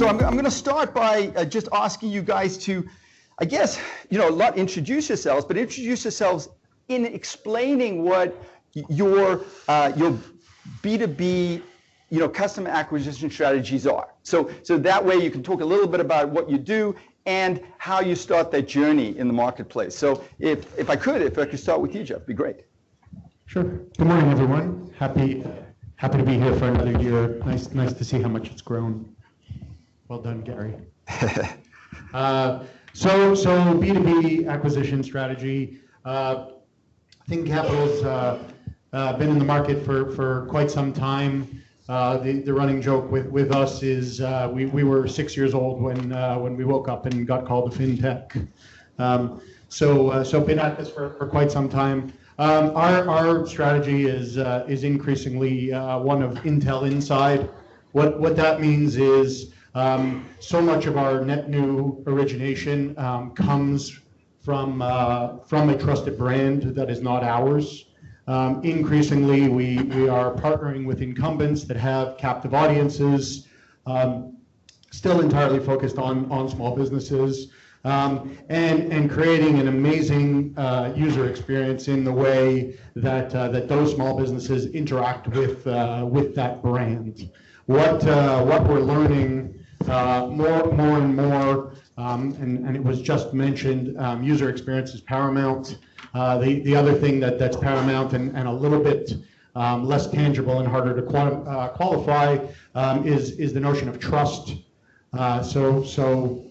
So I'm going to start by just asking you guys to, I guess, introduce yourselves, but introduce yourselves in explaining what your B2B, customer acquisition strategies are. So that way you can talk a little bit about what you do and how you start that journey in the marketplace. So if I could start with you, Jeff, it'd be great. Sure. Good morning, everyone. Happy to be here for another year. Nice to see how much it's grown. Well done, Gary. So B2B acquisition strategy. Think Capital's been in the market for quite some time. The running joke with us is we were 6 years old when we woke up and got called a fintech. So been at this for quite some time. Our strategy is increasingly one of Intel Inside. What that means is so much of our net new origination comes from a trusted brand that is not ours. Increasingly, we are partnering with incumbents that have captive audiences, still entirely focused on small businesses, and creating an amazing user experience in the way that those small businesses interact with that brand. What we're learning more and more, and it was just mentioned, user experience is paramount. The other thing that's paramount and a little bit less tangible and harder to qualify is the notion of trust. So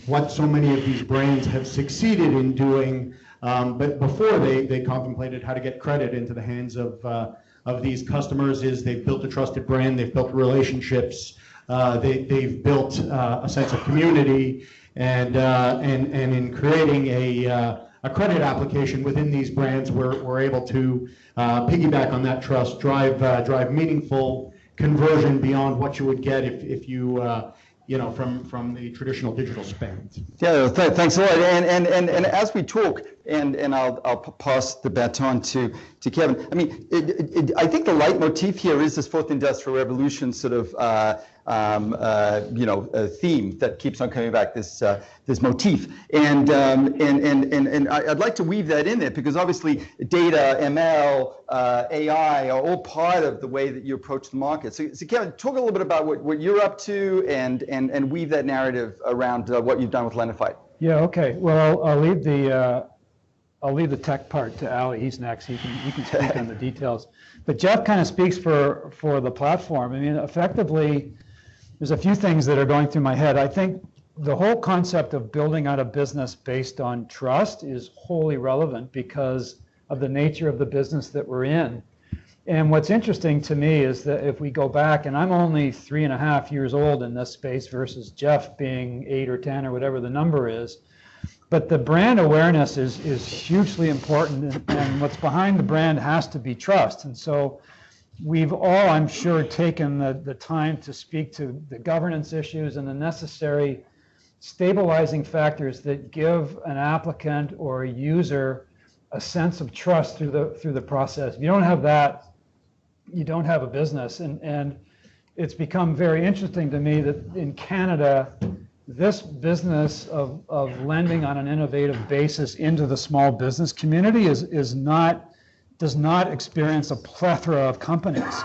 what so many of these brands have succeeded in doing, but before they contemplated how to get credit into the hands of these customers, is they've built a trusted brand, they've built relationships, they've built a sense of community, and in creating a credit application within these brands, we're able to piggyback on that trust, drive meaningful conversion beyond what you would get if you from the traditional digital spend. Yeah, thanks a lot. And as we talk, and I'll pass the baton to Kevin. I mean, I think the leitmotif here is this fourth industrial revolution sort of theme that keeps on coming back. This motif, and I'd like to weave that in there because obviously data, ML, AI are all part of the way that you approach the market. So Kevin, talk a little bit about what you're up to and weave that narrative around what you've done with Lendify. Yeah. Okay. Well, I'll leave the tech part to Ali. He's next. He can speak on the details. But Jeff kind of speaks for the platform. I mean, effectively, there's a few things that are going through my head. I think the whole concept of building out a business based on trust is wholly relevant because of the nature of the business that we're in. And what's interesting to me is that if we go back, and I'm only 3.5 years old in this space versus Jeff being 8 or 10 or whatever the number is, but the brand awareness is hugely important, and what's behind the brand has to be trust. And so we've all, I'm sure, taken the time to speak to the governance issues and the necessary stabilizing factors that give an applicant or a user a sense of trust through the process. If you don't have that, you don't have a business. And it's become very interesting to me that in Canada, this business of lending on an innovative basis into the small business community does not experience a plethora of companies.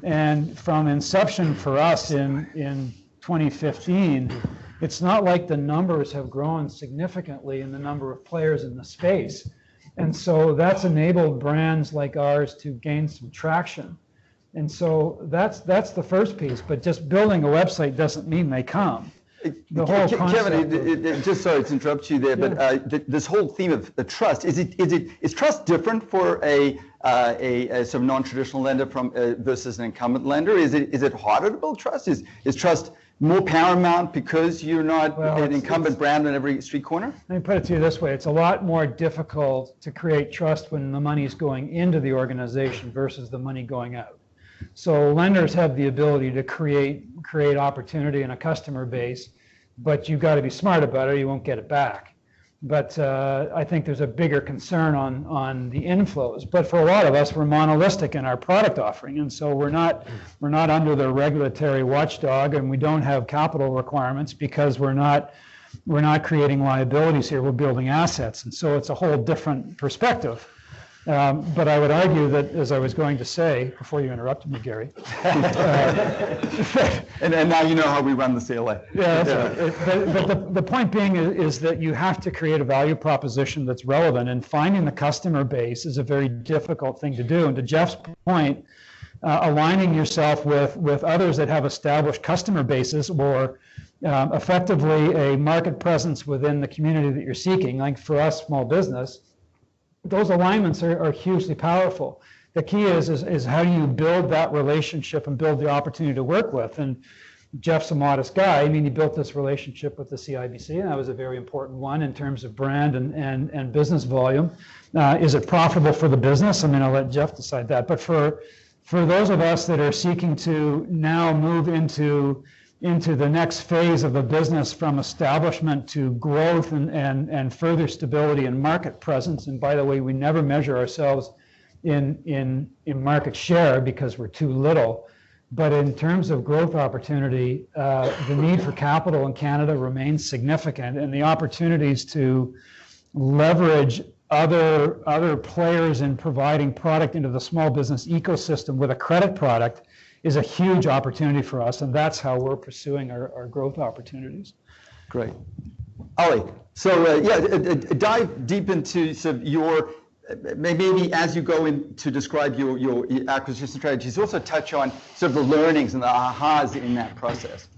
And from inception for us in 2015, it's not like the numbers have grown significantly in the number of players in the space. And so that's enabled brands like ours to gain some traction. And so that's the first piece, but just building a website doesn't mean they come. The whole Kevin, just sorry to interrupt you there, yeah. But this whole theme of the trust, is trust different for a sort of non-traditional lender versus an incumbent lender? Is it harder to build trust? Is trust more paramount because you're not an incumbent brand on every street corner? Let me put it to you this way. It's a lot more difficult to create trust when the money is going into the organization versus the money going out. So lenders have the ability to create opportunity in a customer base, but you've got to be smart about it or you won't get it back. But I think there's a bigger concern on the inflows. But for a lot of us, we're monolithic in our product offering, and so we're not under the regulatory watchdog, and we don't have capital requirements because we're not creating liabilities here. We're building assets, and so it's a whole different perspective. But I would argue that, as I was going to say before you interrupted me, Gary. And now you know how we run the CLA. Yeah, but the point being is that you have to create a value proposition that's relevant, and finding the customer base is a very difficult thing to do. And to Jeff's point, aligning yourself with others that have established customer bases or effectively a market presence within the community that you're seeking, like for us, small business, those alignments are hugely powerful. The key is how do you build that relationship and build the opportunity to work with. And Jeff's a modest guy. I mean, he built this relationship with the CIBC, and that was a very important one in terms of brand and business volume. Is it profitable for the business? I mean, I'll let Jeff decide that. But for those of us that are seeking to now move into the next phase of the business, from establishment to growth and further stability and market presence. And by the way, we never measure ourselves in market share because we're too little. But in terms of growth opportunity, the need for capital in Canada remains significant, and the opportunities to leverage other players in providing product into the small business ecosystem with a credit product is a huge opportunity for us, and that's how we're pursuing our growth opportunities. Great. Ali, so dive deep into sort of your, maybe as you go in to describe your acquisition strategies, also touch on sort of the learnings and the ahas in that process.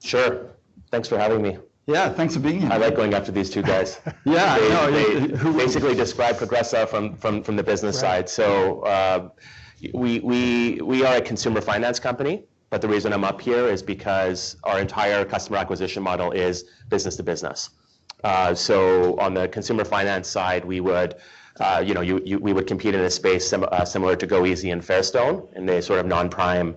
Sure. Thanks for having me. Yeah, thanks for being here. I like going after these two guys. Yeah, they basically describe Progressa from the business side. So we are a consumer finance company, but the reason I'm up here is because our entire customer acquisition model is business to business. So on the consumer finance side, we would we would compete in a space similar to GoEasy and Fairstone in the sort of non-prime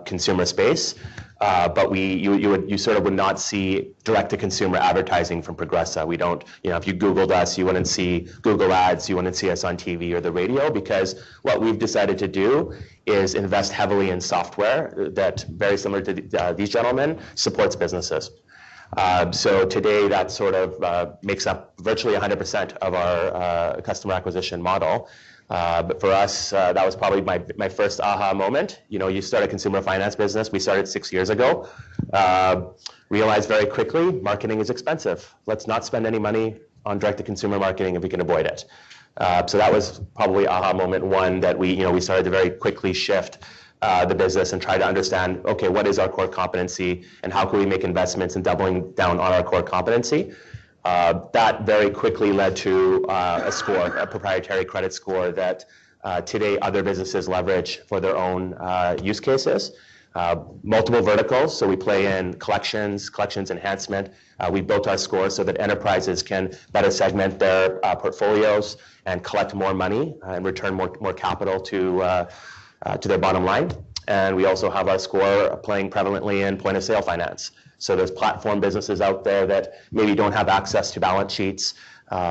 consumer space. But you sort of would not see direct-to-consumer advertising from Progressa. We don't, if you Googled us, you wouldn't see Google ads, you wouldn't see us on TV or the radio, because what we've decided to do is invest heavily in software that, very similar to these gentlemen, supports businesses. So today that sort of makes up virtually 100% of our customer acquisition model. But for us, that was probably my first aha moment. You start a consumer finance business. We started 6 years ago. Realized very quickly, marketing is expensive. Let's not spend any money on direct-to-consumer marketing if we can avoid it. So that was probably aha moment one, that we started to very quickly shift the business and try to understand, okay, what is our core competency and how can we make investments in doubling down on our core competency? That very quickly led to a proprietary credit score that today other businesses leverage for their own use cases. Multiple verticals, so we play in collections enhancement. We built our score so that enterprises can better segment their portfolios and collect more money and return more capital to their bottom line. And we also have our score playing prevalently in point of sale finance. So there's platform businesses out there that maybe don't have access to balance sheets.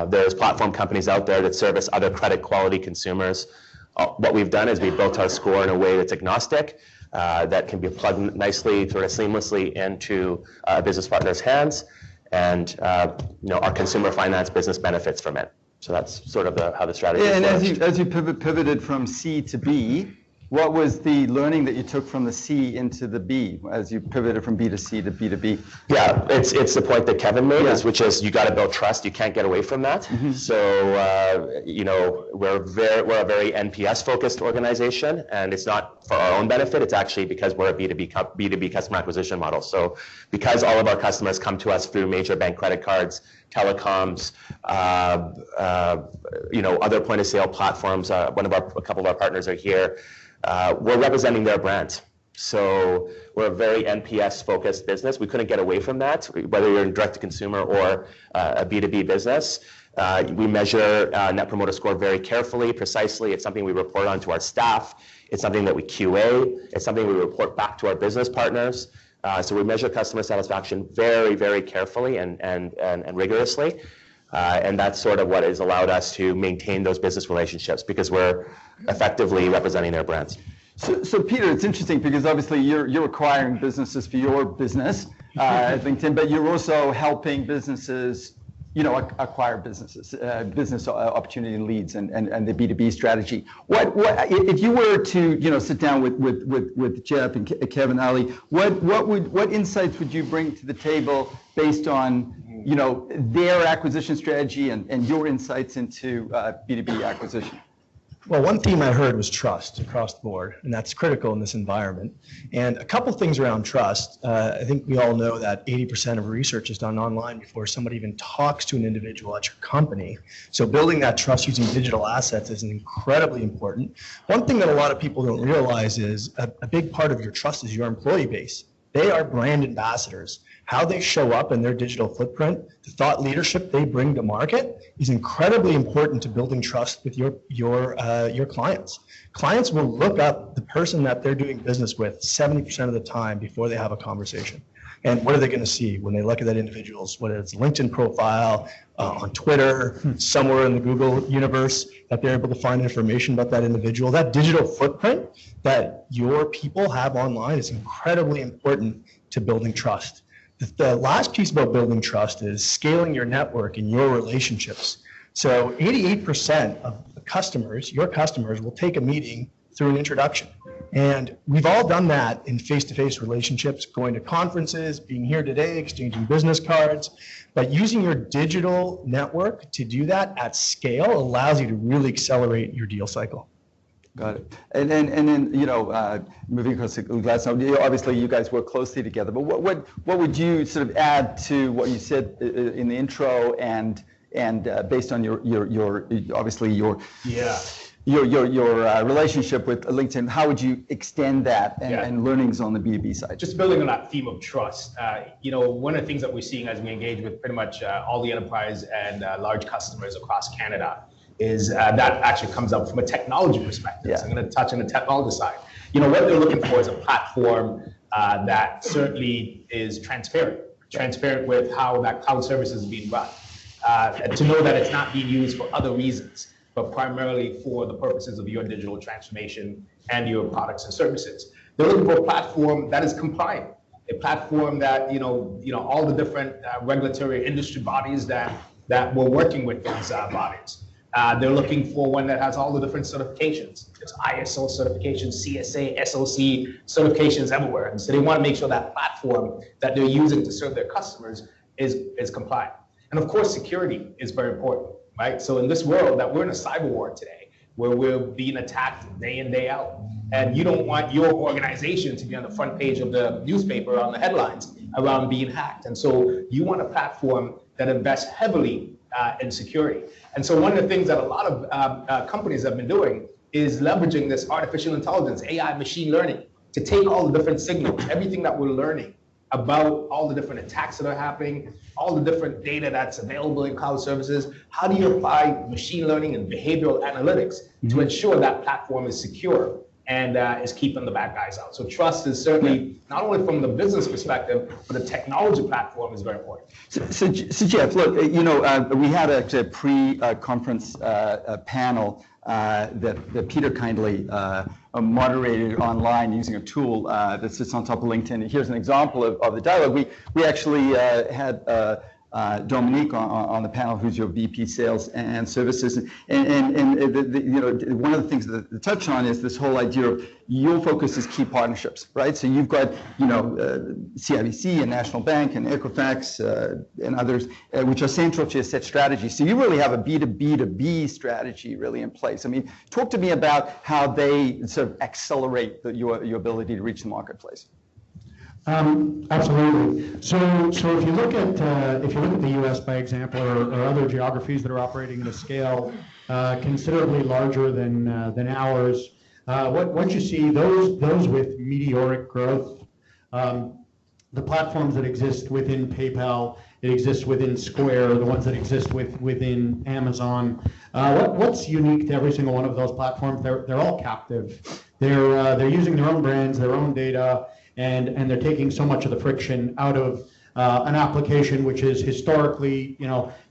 There's platform companies out there that service other credit quality consumers. What we've done is we built our score in a way that's agnostic, that can be plugged nicely, sort of seamlessly into a business partner's hands, and our consumer finance business benefits from it. So that's sort of how the strategy is. And as you pivoted from C to B, what was the learning that you took from the C into the B as you pivoted from B to C to B to B? Yeah, it's the point that Kevin made, which is you got to build trust. You can't get away from that. Mm-hmm. So we're a very NPS focused organization, and it's not for our own benefit. It's actually because we're a B2B customer acquisition model. So because all of our customers come to us through major bank credit cards, telecoms, other point of sale platforms. A couple of our partners are here. We're representing their brand. So we're a very NPS-focused business. We couldn't get away from that, whether you're in direct-to-consumer or a B2B business. We measure Net Promoter Score very carefully, precisely. It's something we report on to our staff. It's something that we QA. It's something we report back to our business partners. So we measure customer satisfaction very, very carefully and rigorously. And that's sort of what has allowed us to maintain those business relationships because we're effectively representing their brands. So Peter, it's interesting because obviously you're acquiring businesses for your business at LinkedIn, but you're also helping businesses, acquire businesses, business opportunity leads, and the B2B strategy. What if you were to sit down with Jeff and Kevin, Ali, what insights would you bring to the table based on their acquisition strategy and your insights into B2B acquisition? Well, one theme I heard was trust across the board, and that's critical in this environment. And a couple things around trust. I think we all know that 80% of research is done online before somebody even talks to an individual at your company. So building that trust using digital assets is incredibly important. One thing that a lot of people don't realize is a big part of your trust is your employee base. They are brand ambassadors. How they show up in their digital footprint, the thought leadership they bring to market is incredibly important to building trust with your clients. Clients will look up the person that they're doing business with 70% of the time before they have a conversation. And what are they going to see when they look at that individual's, whether it's LinkedIn profile, on Twitter, somewhere in the Google universe, that they're able to find information about that individual. That digital footprint that your people have online is incredibly important to building trust. The last piece about building trust is scaling your network and your relationships. So 88% of customers, your customers, will take a meeting through an introduction. And we've all done that in face-to-face relationships, going to conferences, being here today, exchanging business cards. But using your digital network to do that at scale allows you to really accelerate your deal cycle. Got it. And then moving across the glass, obviously you guys work closely together, but what would you sort of add to what you said in the intro and based on your obviously your relationship with LinkedIn, how would you extend that and learnings on the B2B side? Just building on that theme of trust, one of the things that we're seeing as we engage with pretty much all the enterprise and large customers across Canada is that actually comes up from a technology perspective. So I'm going to touch on the technology side. What they're looking for is a platform that certainly is transparent with how that cloud service is being run, to know that it's not being used for other reasons, but primarily for the purposes of your digital transformation and your products and services. They're looking for a platform that is compliant, a platform that all the different regulatory industry bodies that we're working with these bodies. They're looking for one that has all the different certifications. There's ISO certifications, CSA, SOC certifications everywhere. And so they want to make sure that platform that they're using to serve their customers is compliant. And of course, security is very important, right? So in this world that we're in a cyber war today, where we're being attacked day in, day out, and you don't want your organization to be on the front page of the newspaper on the headlines around being hacked. And so you want a platform that invests heavily in security. And so one of the things that a lot of companies have been doing is leveraging this artificial intelligence, AI, machine learning, to take all the different signals, everything that we're learning about all the different attacks that are happening, all the different data that's available in cloud services. How do you apply machine learning and behavioral analytics to ensure that platform is secure and is keeping the bad guys out? So trust is certainly not only from the business perspective, but the technology platform is very important. So Jeff, look, we had a pre-conference panel that Peter kindly moderated online using a tool that sits on top of LinkedIn. Here's an example of the dialogue. We actually had Dominique on the panel, who's your VP Sales and Services, and one of the things that they touch on is this whole idea of your focus is key partnerships, right? So you've got CIBC and National Bank and Equifax and others, which are central to your set strategy. So you really have a B2B strategy really in place. I mean, talk to me about how they sort of accelerate your ability to reach the marketplace. Absolutely. So if you look at the U.S. by example, or other geographies that are operating at a scale considerably larger than ours, what you see, those with meteoric growth, the platforms that exist within PayPal, it exists within Square, the ones that exist within Amazon. What's unique to every single one of those platforms? They're all captive. They're using their own brands, their own data. And they're taking so much of the friction out of an application which is historically,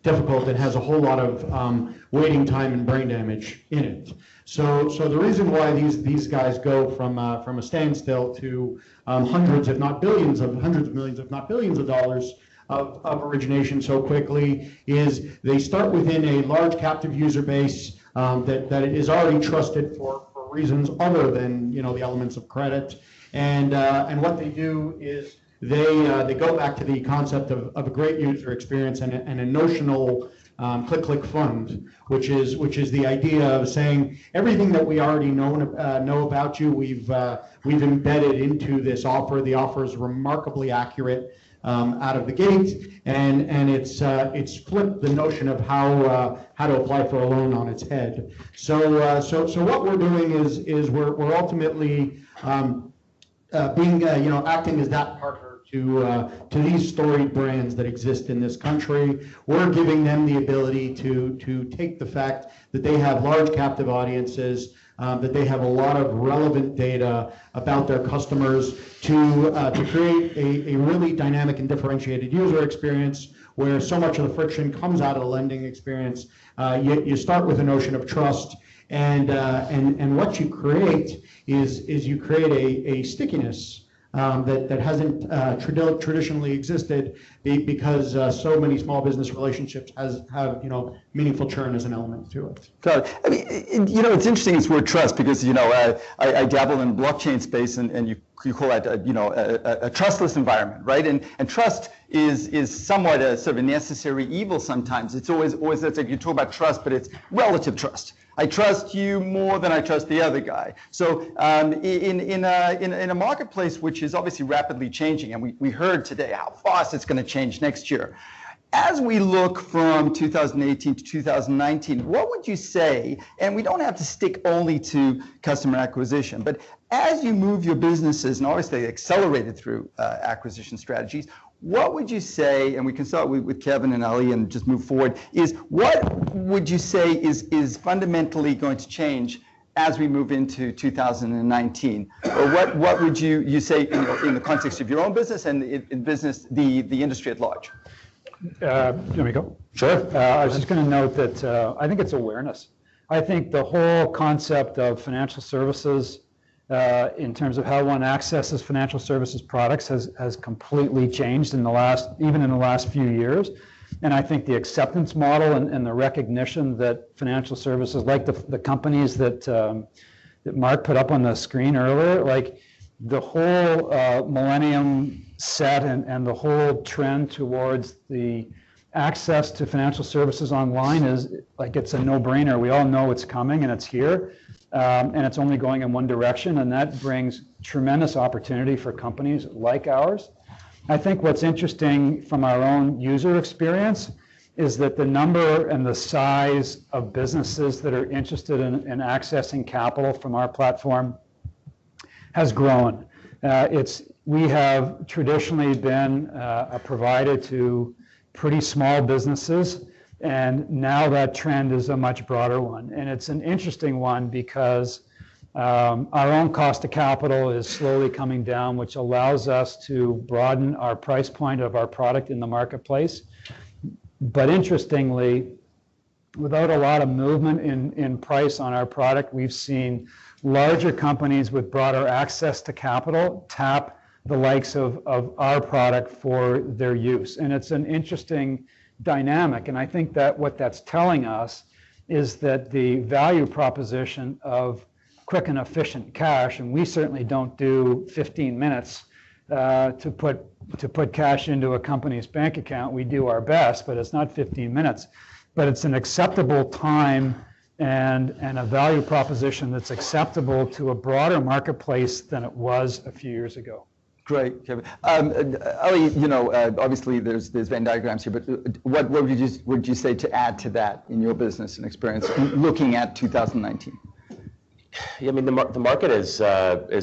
difficult and has a whole lot of waiting time and brain damage in it. So the reason why these guys go from a standstill to hundreds of millions, if not billions of dollars of origination so quickly is they start within a large captive user base that is already trusted for reasons other than the elements of credit, and what they do is they go back to the concept of a great user experience and a notional click fund, which is the idea of saying everything that we already know about you, we've embedded into this offer. The offer is remarkably accurate out of the gate, and it's flipped the notion of how to apply for a loan on its head. So what we're doing is we're ultimately being acting as that partner to these storied brands that exist in this country. We're giving them the ability to take the fact that they have large captive audiences, that they have a lot of relevant data about their customers to create a really dynamic and differentiated user experience where so much of the friction comes out of the lending experience. You start with a notion of trust, and what you create is you create a stickiness that hasn't traditionally existed because so many small business relationships have meaningful churn as an element to it. Got it. I mean, it's interesting this word trust because I dabble in the blockchain space and you call that a trustless environment, right? And trust is somewhat a sort of a necessary evil sometimes. It's always it's like you talk about trust, but it's relative trust. I trust you more than I trust the other guy. So in a marketplace which is obviously rapidly changing, and we heard today how fast it's going to change next year. As we look from 2018 to 2019, what would you say, and we don't have to stick only to customer acquisition, but as you move your businesses, and obviously accelerated through acquisition strategies, what would you say, and we can start with Kevin and Ali and just move forward, is what would you say is fundamentally going to change as we move into 2019? Or what would you say in the context of your own business and in business, the industry at large? Let me go. Sure. I was just going to note that I think it's awareness. I think the whole concept of financial services in terms of how one accesses financial services products has completely changed even in the last few years. And I think the acceptance model and the recognition that financial services, like the companies that Mark put up on the screen earlier, like the whole millennium set and the whole trend towards the access to financial services online is like it's a no-brainer. We all know it's coming and it's here. And it's only going in one direction, and that brings tremendous opportunity for companies like ours. I think what's interesting from our own user experience is that the number and the size of businesses that are interested in accessing capital from our platform has grown. We have traditionally been a provider to pretty small businesses, and now that trend is a much broader one. And it's an interesting one because our own cost of capital is slowly coming down, which allows us to broaden our price point of our product in the marketplace. But interestingly, without a lot of movement in price on our product, we've seen larger companies with broader access to capital tap the likes of our product for their use. And it's an interesting dynamic, and I think that what that's telling us is that the value proposition of quick and efficient cash, and we certainly don't do 15 minutes to put cash into a company's bank account. We do our best, but it's not 15 minutes. But it's an acceptable time and a value proposition that's acceptable to a broader marketplace than it was a few years ago. Great, Kevin. Ali, obviously there's Venn diagrams here, but what would you say to add to that in your business and experience looking at 2019? Yeah, I mean, the market has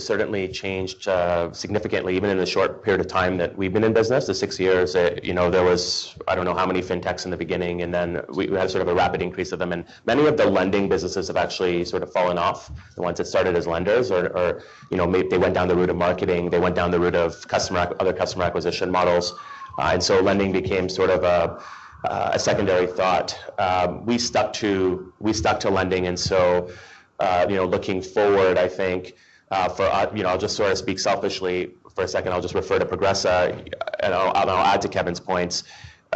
certainly changed significantly, even in the short period of time that we've been in business, the 6 years. There was, I don't know how many fintechs in the beginning, and then we had sort of a rapid increase of them. And many of the lending businesses have actually sort of fallen off. The ones that started as lenders, or maybe they went down the route of marketing, they went down the route of other customer acquisition models. And so lending became sort of a secondary thought. We stuck to lending, and so looking forward, I think I'll just sort of speak selfishly for a second. I'll just refer to Progressa, and I'll add to Kevin's points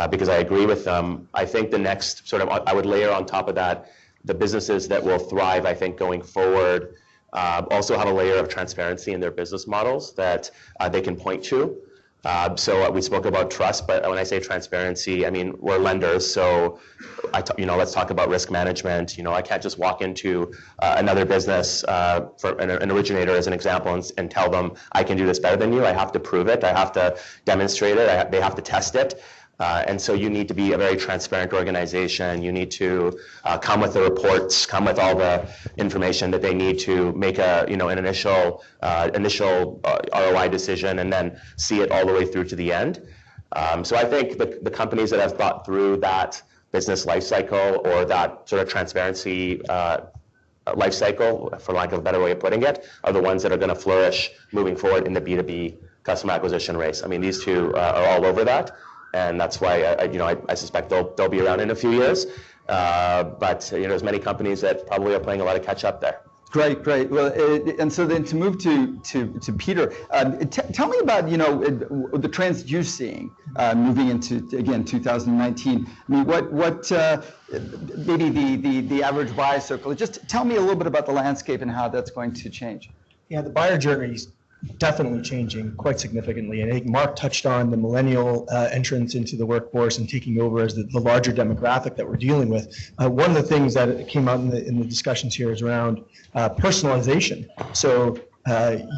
because I agree with them. I think the next sort of, I would layer on top of that the businesses that will thrive, I think, going forward, also have a layer of transparency in their business models that they can point to. So we spoke about trust, but when I say transparency, I mean, we're lenders, so let's talk about risk management. I can't just walk into another business, for an originator as an example, and tell them I can do this better than you. I have to prove it. I have to demonstrate it. They have to test it. And so you need to be a very transparent organization. You need to come with the reports, come with all the information that they need to make an initial ROI decision, and then see it all the way through to the end. So I think the companies that have thought through that business life cycle, or that sort of transparency life cycle, for lack of a better way of putting it, are the ones that are going to flourish moving forward in the B2B customer acquisition race. I mean, these two are all over that. And that's why I suspect they'll be around in a few years. But there's many companies that probably are playing a lot of catch up there. Great. Well, and so then to move to Peter, tell me about the trends that you're seeing moving into, again, 2019. I mean, what maybe the average buyer circle. Just tell me a little bit about the landscape and how that's going to change. Yeah, the buyer journey is definitely changing quite significantly. And I think Mark touched on the millennial entrance into the workforce and taking over as the larger demographic that we're dealing with. One of the things that came out in the discussions here is around personalization. So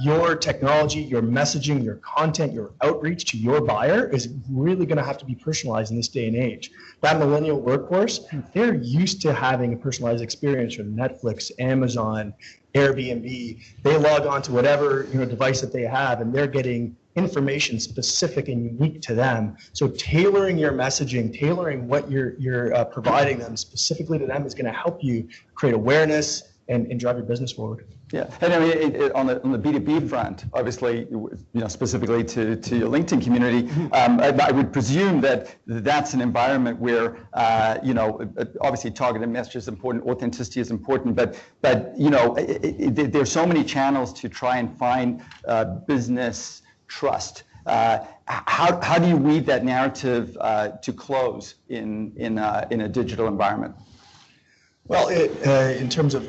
your technology, your messaging, your content, your outreach to your buyer is really going to have to be personalized in this day and age. That millennial workforce, they're used to having a personalized experience from Netflix, Amazon, Airbnb. They log on to whatever device that they have, and they're getting information specific and unique to them. So tailoring your messaging, tailoring what you're providing them specifically to them is going to help you create awareness and drive your business forward. Yeah, and I mean, on the B2B front, obviously, specifically to your LinkedIn community, I would presume that that's an environment where, obviously targeted message is important, authenticity is important, but there's so many channels to try and find business trust. How do you weave that narrative to close in a digital environment? Well, in terms of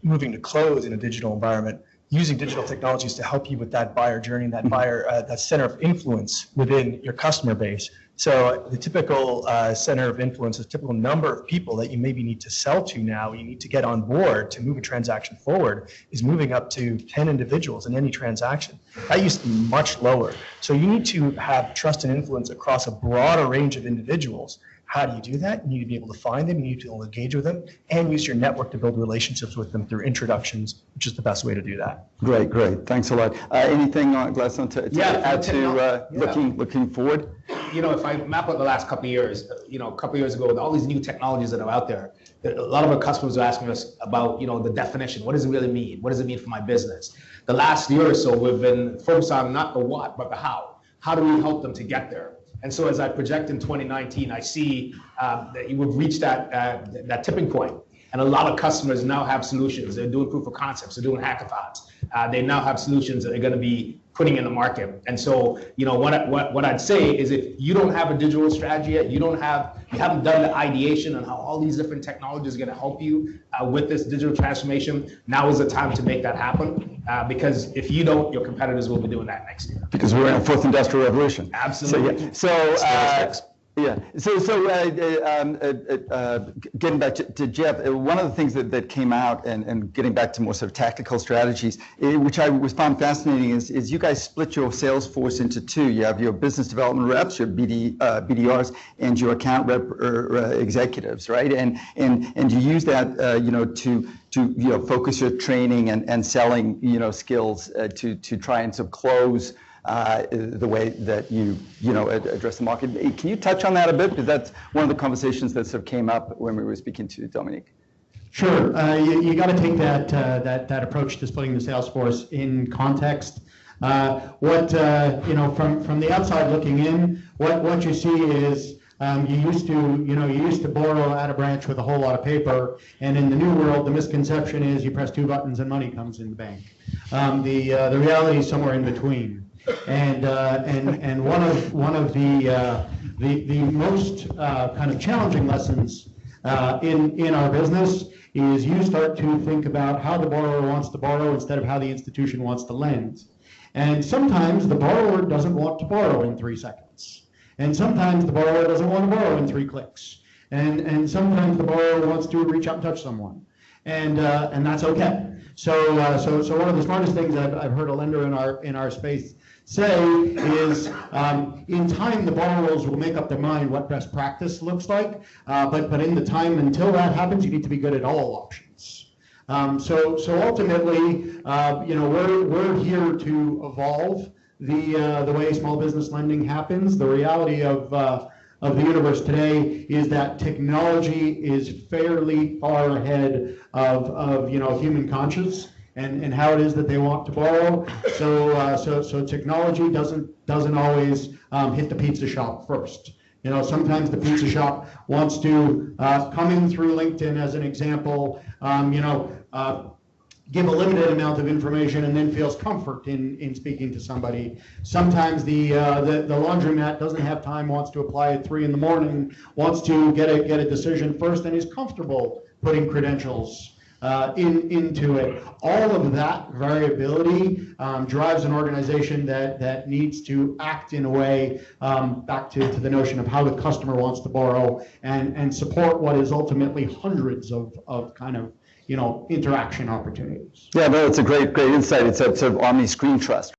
moving to close in a digital environment, using digital technologies to help you with that buyer journey, that buyer, that center of influence within your customer base. So the typical center of influence, the typical number of people that you maybe need to sell to now, you need to get on board to move a transaction forward, is moving up to 10 individuals in any transaction. That used to be much lower. So you need to have trust and influence across a broader range of individuals. How do you do that? You need to be able to find them, you need to be able to engage with them, and use your network to build relationships with them through introductions, which is the best way to do that. Great. Thanks a lot. Anything, Gladstone, to add to looking forward? If I map out the last couple of years, a couple of years ago, with all these new technologies that are out there, a lot of our customers are asking us about, the definition. What does it really mean? What does it mean for my business? The last year or so, we've been focused on not the what, but the how. How do we help them to get there? And so as I project in 2019, I see that you would reach that tipping point. And a lot of customers now have solutions. They're doing proof of concepts. They're doing hackathons. They now have solutions that they're going to be putting in the market. And so, what I'd say is, if you don't have a digital strategy yet, you haven't done the ideation on how all these different technologies are going to help you with this digital transformation, now is the time to make that happen. Because if you don't, your competitors will be doing that next year. Because we're in a fourth industrial revolution. Absolutely. Getting back to Jeff, one of the things that came out, and getting back to more sort of tactical strategies, which I found fascinating, is you guys split your sales force into two. You have your business development reps, your BDRs, and your account rep executives, right? And you use that to focus your training and selling skills to try and sort of close the way that you address the market. Can you touch on that a bit? Because that's one of the conversations that sort of came up when we were speaking to Dominique. Sure. You got to take that approach to splitting the sales force in context From the outside looking in, what you see is you used to borrow at a branch with a whole lot of paper, and in the new world, the misconception is you press 2 buttons and money comes in the bank. The reality is somewhere in between, and one of the most kind of challenging lessons in our business is you start to think about how the borrower wants to borrow instead of how the institution wants to lend. And sometimes the borrower doesn't want to borrow in 3 seconds. And sometimes the borrower doesn't want to borrow in 3 clicks. And sometimes the borrower wants to reach out and touch someone. And that's okay. So one of the smartest things I've heard a lender in our space say is, in time the borrowers will make up their mind what best practice looks like, but in the time until that happens, you need to be good at all options. So ultimately, we're here to evolve the way small business lending happens. The reality of the universe today is that technology is fairly far ahead of human conscience and how it is that they want to borrow. So technology doesn't always hit the pizza shop first. Sometimes the pizza shop wants to come in through LinkedIn as an example, give a limited amount of information and then feels comfort in speaking to somebody. Sometimes the laundromat doesn't have time, wants to apply at 3 in the morning, wants to get a decision first, and is comfortable putting credentials into it. All of that variability drives an organization that needs to act in a way, back to the notion of how the customer wants to borrow and support what is ultimately hundreds of kind of interaction opportunities. Yeah, no, it's a great insight. It's sort of omni-screen trust.